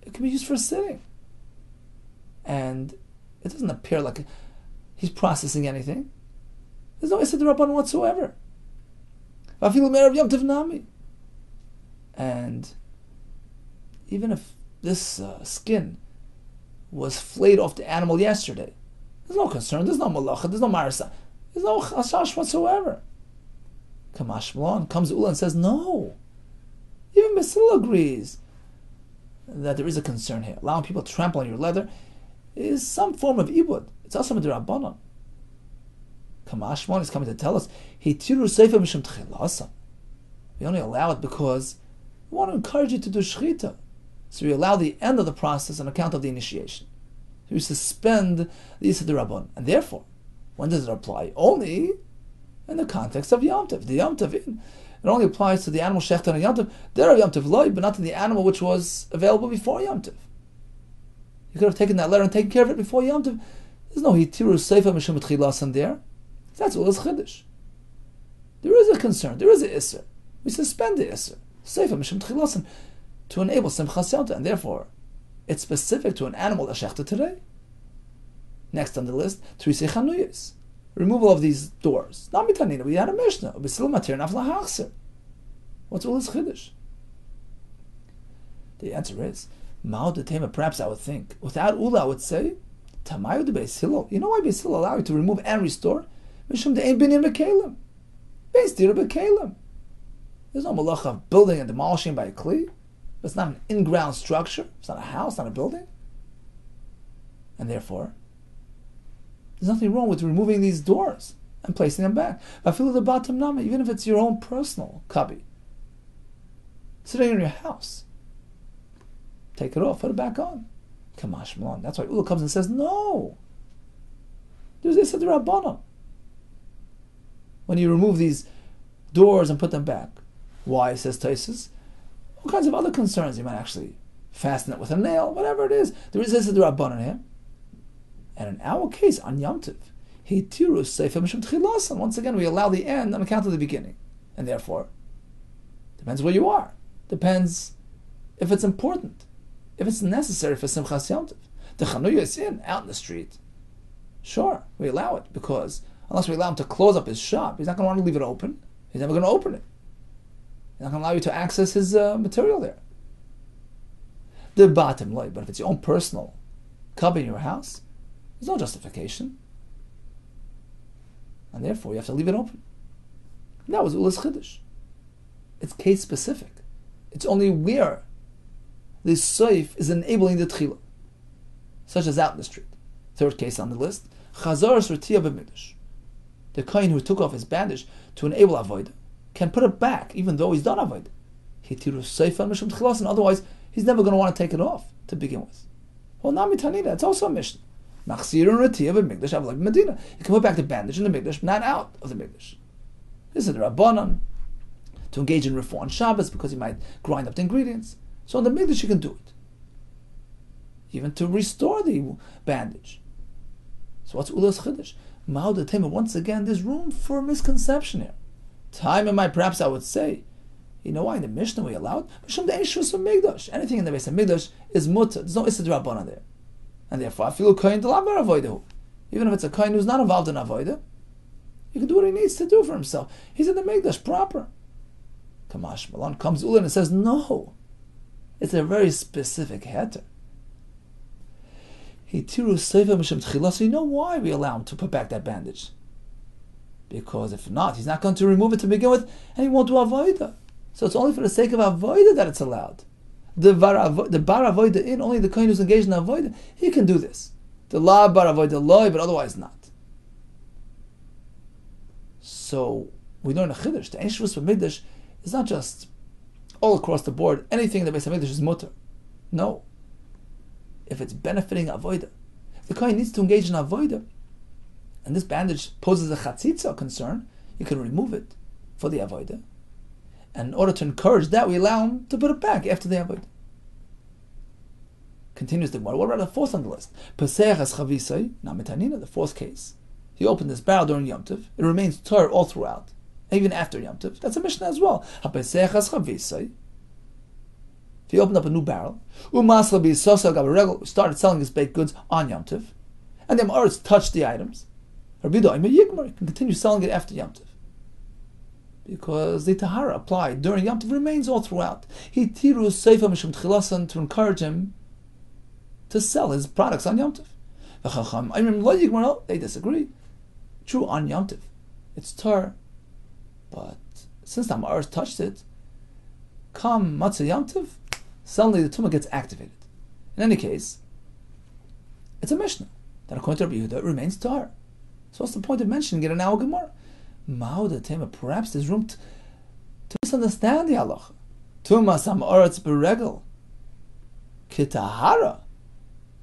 Speaker 2: it can be used for sitting. And it doesn't appear like he's processing anything. There's no Issa D'Rabbanan whatsoever. And even if this skin was flayed off the animal yesterday, there's no concern, there's no malacha, there's no marasa, there's no chashash whatsoever. Kamash Malon comes Ula and says, no. Even Basil agrees that there is a concern here. Allowing people to trample on your leather is some form of ibud. It's also a D'Rabbanan. Kamash Malon is coming to tell us, we only allow it because we want to encourage you to do shechita. So we allow the end of the process on account of the initiation. We suspend the Issa D'Rabban. And therefore, when does it apply? Only in the context of Yom Tov. The Yom Tov, it only applies to the animal shechter on Yom Tov. There of Yom Tov loy, but not to the animal which was available before Yom Tov. You could have taken that letter and taken care of it before Yom Tov. There's no hitiru seifa mishum tchilasan there. That's all is chiddush. There is a concern. There is an isser. We suspend the isser seifa mishum tchilasan to enable simchas Yom Tov, and therefore it's specific to an animal that shechted today. Next on the list, trisei chanuyos, removal of these doors. Not mitanina. We had a mishnah. B'sil matir nafla hachser. What's all this chiddush? The answer is ma'od detema. Perhaps I would think without ula I would say tamayu de Beis Hillel. You know why Beis Hillel allow you to remove and restore? Mishum de ein binyan b'kelim. Beis dira b'kelim. There's no malacha of building and demolishing by a kli. It's not an in-ground structure. It's not a house, not a building. And therefore, there's nothing wrong with removing these doors and placing them back. But feel the bottom nama, even if it's your own personal cubby, sitting in your house, take it off, put it back on. Kamash Malon. That's why Ula comes and says, no. There's Issa D'Rabbanan. When you remove these doors and put them back. Why, says Taisus? All kinds of other concerns. You might actually fasten it with a nail, whatever it is. There is Issa D'Rabbanan here. And in our case, on Yom Tov, Hitirus Seifa Mishum Tchilasan. Once again, we allow the end on account of the beginning. And therefore, depends where you are. Depends if it's important. If it's necessary for Simchas Yom Tov. The Chanuya is out in the street. Sure, we allow it, because unless we allow him to close up his shop, he's not going to want to leave it open. He's never going to open it. He's not going to allow you to access his material there. The bottom line, but if it's your own personal cubby in your house, there's no justification. And therefore, you have to leave it open. And that was Ulas Chiddush. It's case specific. It's only where the Seif is enabling the Tchila, such as out in the street. Third case on the list, Chazar Srtiya B'Mikdash. The Kohen who took off his bandage to enable Avodah can put it back, even though he's done Avodah. Hitiru Seif and Mishum Tchilasan, otherwise he's never going to want to take it off to begin with. Well, Nami Tanina, it's also a mission. Machzir and Ratiya B'Mikdash, Avlag Medina. You can put back the bandage in the Mikdash, not out of the Mikdash. This is the Rabbanan, to engage in refuah on Shabbos, because he might grind up the ingredients. So in the Mikdash you can do it. Even to restore the bandage. So what's Ulas Chiddush? Ma'od Tema, once again, there's room for misconception here. Time in my, perhaps I would say, you know why in the Mishnah we allowed? Anything in the base of Mikdash is mutter. There's no Issa D'Rabbanan there. And therefore, I feel kohen delavar avodah. Even if it's a kohen who's not involved in avodah, he can do what he needs to do for himself. He's in the Mikdash proper. Kamash Malon comes Ulan and says, no. It's a very specific heter. Hitiru seifa mishum tchila. So you know why we allow him to put back that bandage? Because if not, he's not going to remove it to begin with, and he won't do avodah. So it's only for the sake of avodah that it's allowed. The bar avodah in, only the kohen who's engaged in avodah, he can do this. The la bar avodah loy, but otherwise not. So we learn a chiddush. The Einshvus B'Mikdash is not just all across the board. Anything in the Beis Hamikdash is mutter. No. If it's benefiting avodah, if the kohen needs to engage in avodah, and this bandage poses a chatzitza concern, you can remove it for the avodah. And in order to encourage that, we allow him to put it back after the avodah. Continues the Gemara. What about the fourth on the list? Pesach as chavisai, namitanina, the fourth case. He opened this barrel during Yom Tov. It remains tar all throughout, even after Yom Tov. That's a Mishnah as well. Ha-pesach as chavisai. If he opened up a new barrel, started selling his baked goods on Yom Tov, and the Ma'aretz touched the items, Rabbi Yehuda can continue selling it after Yom Tov. Because the Tahara applied during Yom Tov remains all throughout. He tiru seifa mishum tchilasan, to encourage him to sell his products on Yom Tov. They disagree. True, on Yom Tov, it's tar, but since the Ma'aretz touched it, come Matzah Yom Tov, suddenly the tumah gets activated. In any case, it's a Mishnah that according to Rabbi Yehuda it remains tar. So what's the point of mentioning it in our Gemara? Perhaps there's room to misunderstand the halacha. Tumas ha'ma'aretz beregel kitahara.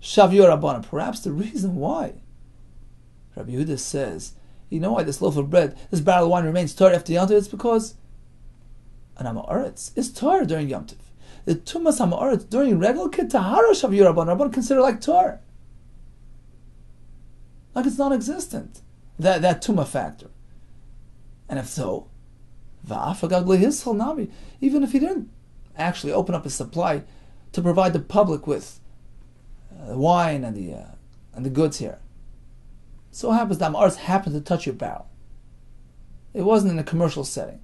Speaker 2: Shavio Rabbanan. Perhaps the reason why Rabbi Yehuda says, you know why this loaf of bread, this barrel of wine remains tar after Yom Tov? It's because an Ha'aretz is tar during Yom Tov. The Tumas Ha'aretz during regular Tahara Shavio Rabbanan. Rabbanan consider like tar. Like it's non-existent. That Tumah factor. And if so, even if he didn't actually open up his supply to provide the public with wine and the goods here, so happens that Ma'aretz happened to touch your barrel. It wasn't in a commercial setting.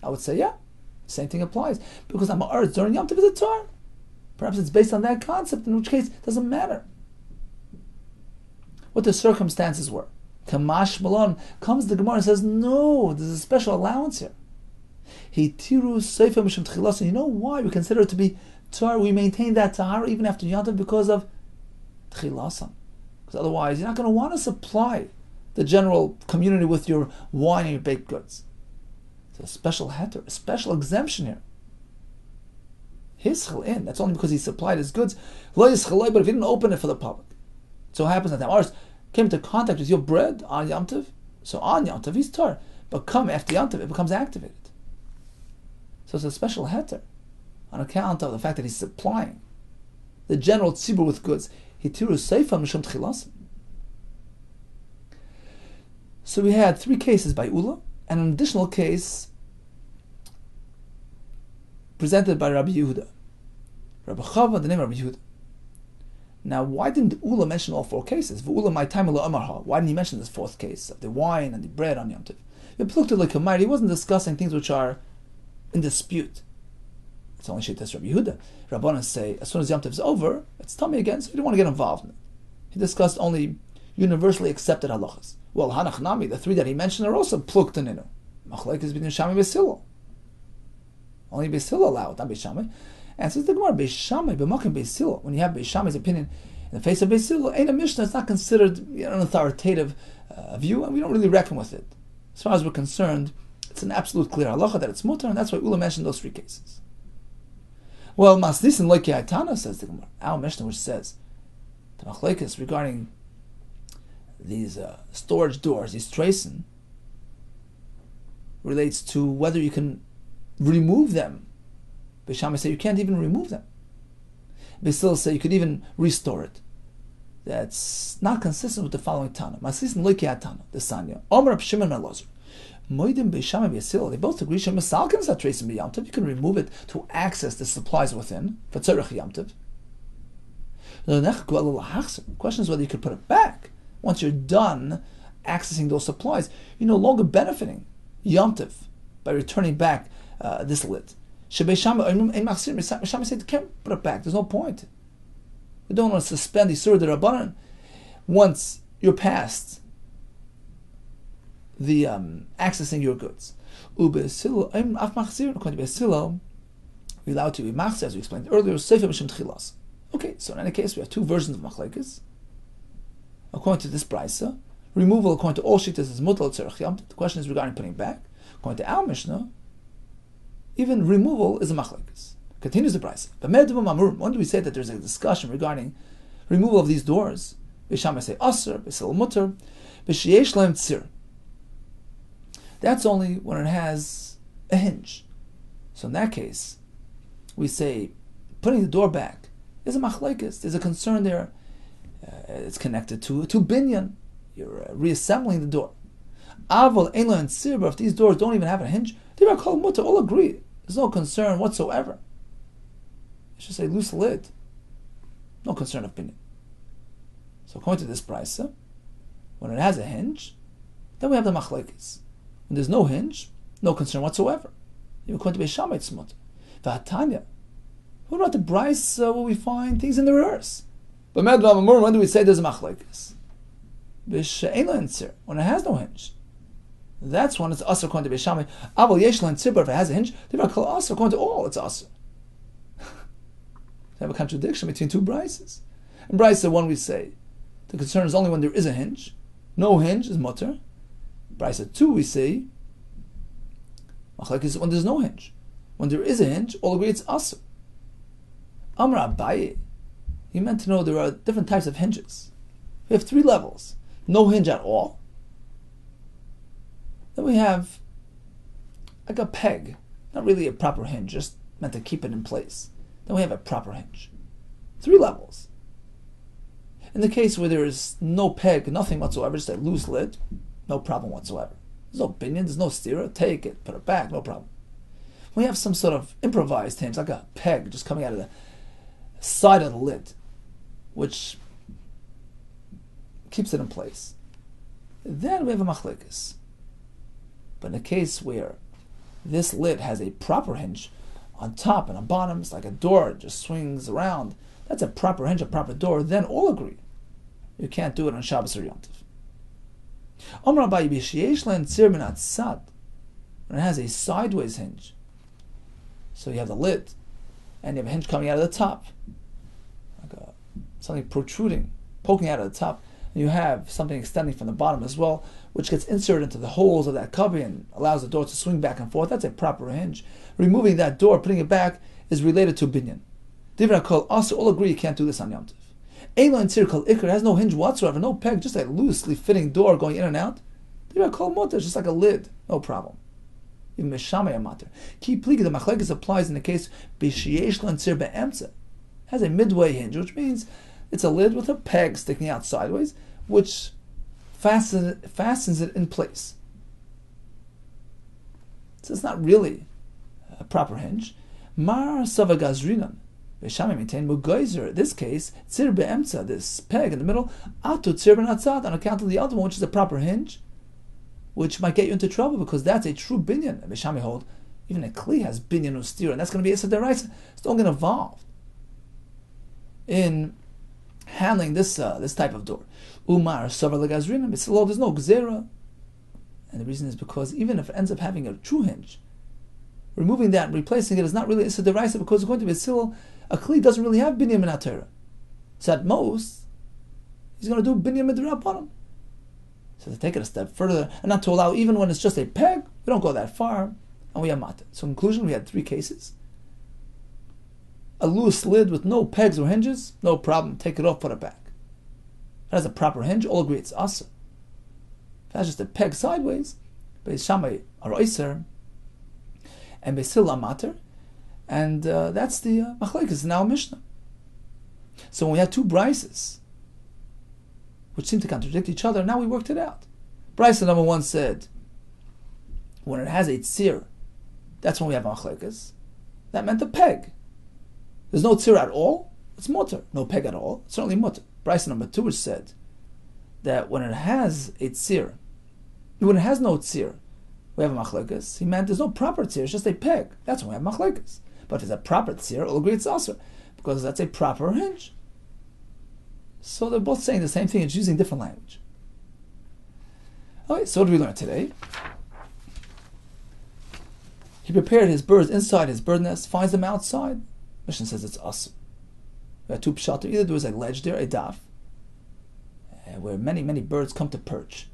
Speaker 2: I would say, yeah, same thing applies. Because Ma'aretz during Yom Tov is a tar. Perhaps it's based on that concept, in which case it doesn't matter what the circumstances were. Kamash Malon comes the Gemara and says, no, there's a special allowance here. And you know why we consider it to be tar? We maintain that tahara even after Yom Tov because of tchilasam. Because otherwise you're not going to want to supply the general community with your wine and your baked goods. It's a special heter, a special exemption here. His in, that's only because he supplied his goods. But if he didn't open it for the public, so it happens that the Ma'aretz came into contact with your bread on Yom Tov, so on Yom Tov he's tar. But come after Yom Tov, it becomes activated. So it's a special heter on account of the fact that he's supplying the general tzibur with goods. So we had 3 cases by Ula, and an additional case presented by Rabbi Yehuda. Rabbi Chava, the name of Rabbi Yehuda. Now, why didn't Ula mention all 4 cases? Why didn't he mention this 4th case of the wine and the bread on Yom Tov? He wasn't discussing things which are in dispute. It's only Sheitas Rabbi Yehuda. Rabbanan say, as soon as Yom Tov is over, it's tummy again, so you don't want to get involved in it. He discussed only universally accepted halachas. Well, Hanach Nami, the 3 that he mentioned are also pluked in Inu. Machlekes between Shammai and Beis Hillel. Only Beis Hillel allowed, not Beis Shammai. And says the Gemara, Beis Shammai, b'makom Beis Hillel. When you have Beis Shammai's opinion in the face of Beis Hillel, ain't a Mishnah. It's not considered an authoritative view, and we don't really reckon with it. As far as we're concerned, it's an absolute clear halacha that it's mutar, and that's why Ula mentioned those 3 cases. Well, Maslisin Loiki Aitana, says the Gemara, our Mishnah, which says the machlekes regarding these storage doors, these tracing, relates to whether you can remove them. Beis Shammai say you can't even remove them. Beis Hillel say you could even restore it. That's not consistent with the following Tana. Maslisin Loiki Aitana, the Sanya. Omer Reb Shimon ben Elazar. Moedim Beis Shammai Beis Hillel, they both agree Shemasalkin is not tracing by Yom Tov. You can remove it to access the supplies within for tzarech Yom Tov. The question is whether you could put it back once you're done accessing those supplies. You're no longer benefiting Yom Tov by returning back this lid. Beis Shammai said you can't put it back. There's no point. We don't want to suspend the Surah Rabbanan once you're past the accessing your goods. According to Beis Hillel, we're allowed to be machzir, as we explained earlier. Okay, so in any case, we have 2 versions of machlekes. According to this Beitzah, removal according to all shittas is mutal tzarech Yom Tov. The question is regarding putting back. According to our Mishnah, even removal is a machlekes. Continues the Beitzah. When do we say that there's a discussion regarding removal of these doors? Beis Shammai say aser, Beis Hillel mutar, b'sheyesh lahem tzir. That's only when it has a hinge. So in that case, we say putting the door back is a machlekes. There's a concern there. It's connected to binyan. You're reassembling the door. Aval ein lo tzir, but if these doors don't even have a hinge, they are called mutar. All agree. There's no concern whatsoever. You should say loose lid. No concern of binyan. So according to this Beitzah, when it has a hinge, then we have the machlekes. When there's no hinge, no concern whatsoever. Even according to Beis Shammai, it's mutar. V'hatanya. What about the Beitzah where we find things in the reverse? But when do we say there's a machlekes? When it has no hinge. That's when it's asr according to Beis Shammai. Aval yesh lo tzir, but if it has a hinge, they are called asr according to all. It's asr. They have a contradiction between 2 Beitzahs. In Beitzah 1 we say the concern is only when there is a hinge. No hinge is mutar. Beitzah 2 we say machlekes when there's no hinge. When there is a hinge, all agree it's asr. Amar Abaye. He meant to know there are different types of hinges. We have 3 levels. No hinge at all. Then we have like a peg, not really a proper hinge, just meant to keep it in place. Then we have a proper hinge. 3 levels. In the case where there is no peg, nothing whatsoever, just a loose lid, no problem whatsoever. There's no pinion, there's no steerer, take it, put it back, no problem. We have some sort of improvised hinge, like a peg just coming out of the side of the lid, which keeps it in place. Then we have a machlekes. But in the case where this lid has a proper hinge on top and on bottom, it's like a door, it just swings around. That's a proper hinge, a proper door. Then all agree you can't do it on Shabbos or Yom Tov. When it has a sideways hinge, so you have the lid and you have a hinge coming out of the top, like something protruding, poking out of the top, and you have something extending from the bottom as well, which gets inserted into the holes of that cubby and allows the door to swing back and forth. That's a proper hinge. Removing that door, putting it back, is related to binyan. Divra kol also all agree you can't do this on Yom Tov. Eilo and Tzir kol ikr has no hinge whatsoever, no peg, just a loosely fitting door going in and out. Divra kol moter, just like a lid, no problem. Even meshamei amater. Ki pligi, the machlekes applies in the case b'sheyesh lan tzir be'emtza, has a midway hinge, which means it's a lid with a peg sticking out sideways, which fastens it in place. So it's not really a proper hinge. Mar savagazrinan. Beshami maintain mugayzer. In this case, tzir be'emtza, this peg in the middle, atu tzir be'natzad, on account of the other one, which is a proper hinge, which might get you into trouble because that's a true binyan. Beshami hold, even a kli has binyan ustir, and that's going to be a sederaisa. It's don't get involved in handling this type of door. Umar savar legazrina, there's no gzera, and the reason is because even if it ends up having a true hinge, removing that and replacing it is not really issa deraisa, because according to Beitzah, a kli doesn't really have binyan min HaTorah. So at most, he's going to do binyan min d'Rabbanan. So to take it a step further, and not to allow, even when it's just a peg, we don't go that far, and we have matzah. So in conclusion, we had 3 cases. A loose lid with no pegs or hinges, no problem, take it off, put it back. If it has a proper hinge, all agree it's asa. If it has just a peg sideways, Beis Shammai are oiser, and Beis Hillel mater, and that's the machlekes now Mishnah. So when we had 2 brises, which seem to contradict each other, now we worked it out. Brisa number 1 said, when it has a tzir, that's when we have machlekes. That meant a peg. There's no tzir at all, it's mutter. No peg at all, it's certainly mutter. Brisa number 2, which said that when it has a tzir, when it has no tzir, we have a machlekes. He meant there's no proper tzir, it's just a peg. That's when we have machlekes. But if it's a proper tzir, we'll agree it's also, because that's a proper hinge. So they're both saying the same thing, it's using different language. Okay, so what did we learn today? He prepared his birds inside his bird nest, finds them outside. Mishnah says it's awesome. We have 2 pshat. Either there was a ledge there, a daf, where many birds come to perch.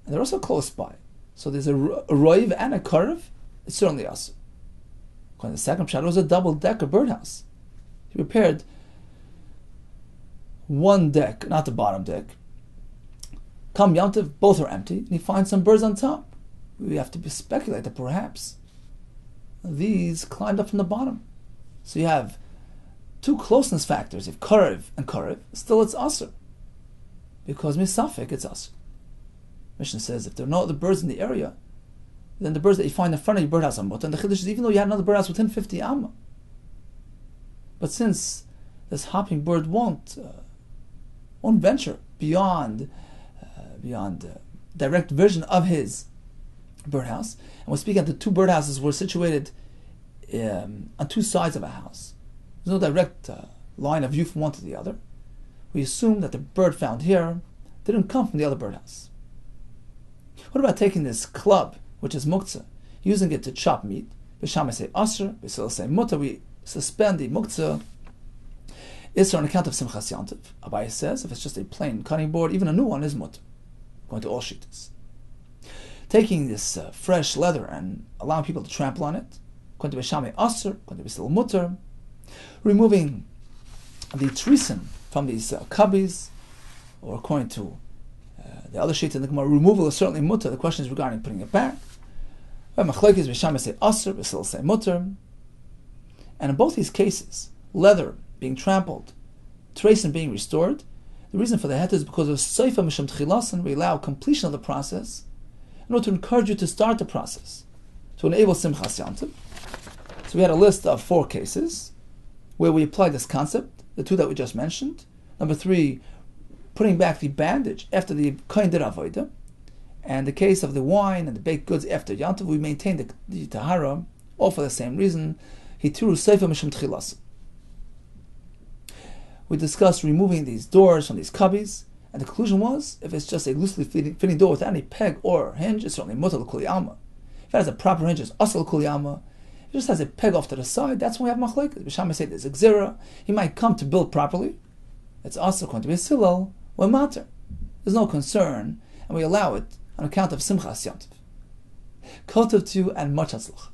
Speaker 2: And they're also close by. So there's a roiv and a karev, it's certainly awesome. According to the second pshat, it was a double-decker birdhouse. He prepared 1 deck, not the bottom deck. Come Yom Tov, both are empty, and he finds some birds on top. We have to speculate that perhaps these climbed up from the bottom. So you have 2 closeness factors, if karev and karev, still it's asur. Because misafik, it's asur. Mishnah says if there are no other birds in the area, then the birds that you find in front of your birdhouse are mutter. And the chiddush is even though you had another birdhouse within 50 amma. But since this hopping bird won't venture beyond direct vision of his birdhouse, and we're speaking of the 2 birdhouses were situated on 2 sides of a house. There's no direct line of view from one to the other. We assume that the bird found here didn't come from the other birdhouse. What about taking this club, which is muktzah, using it to chop meat? B'Shammai say asr, B'Hillel say mutter. We suspend the muktzah isser on account of simchas Yom Tov. Abaye says if it's just a plain cutting board, even a new one is mutter, going to all shittas. Taking this fresh leather and allowing people to trample on it, according to B'Shammai asr, according to B'Hillel mutter. Removing the trisen from these cubbies, or according to the other sheet in the Gemara, removal is certainly mutter. The question is regarding putting it back. Machlokes b'sham say aser, b'sil say mutter. And in both these cases, leather being trampled, tracing being restored, the reason for the het is because of seifa misham tchilasan, we allow completion of the process in order to encourage you to start the process, to enable simchas yantiv. So we had a list of 4 cases where we applied this concept, the 2 that we just mentioned. Number 3, putting back the bandage after the kohen did avodah, and the case of the wine and the baked goods after yantiv, we maintained the tahara, all for the same reason. Hitiru seifa mishum tchilas. We discussed removing these doors from these cubbies, and the conclusion was, if it's just a loosely fitting door without any peg or hinge, it's certainly mutar l'kuli alma. If it has a proper hinge, it's asal l'kuli alma. If it just has a peg off to the side, that's when we have machlokes. B'sham say there's a gzera. He might come to build properly. It's also going to be a silal or mater. There's no concern, and we allow it on account of simchas yantiv. Kol tov to and much hatzlach.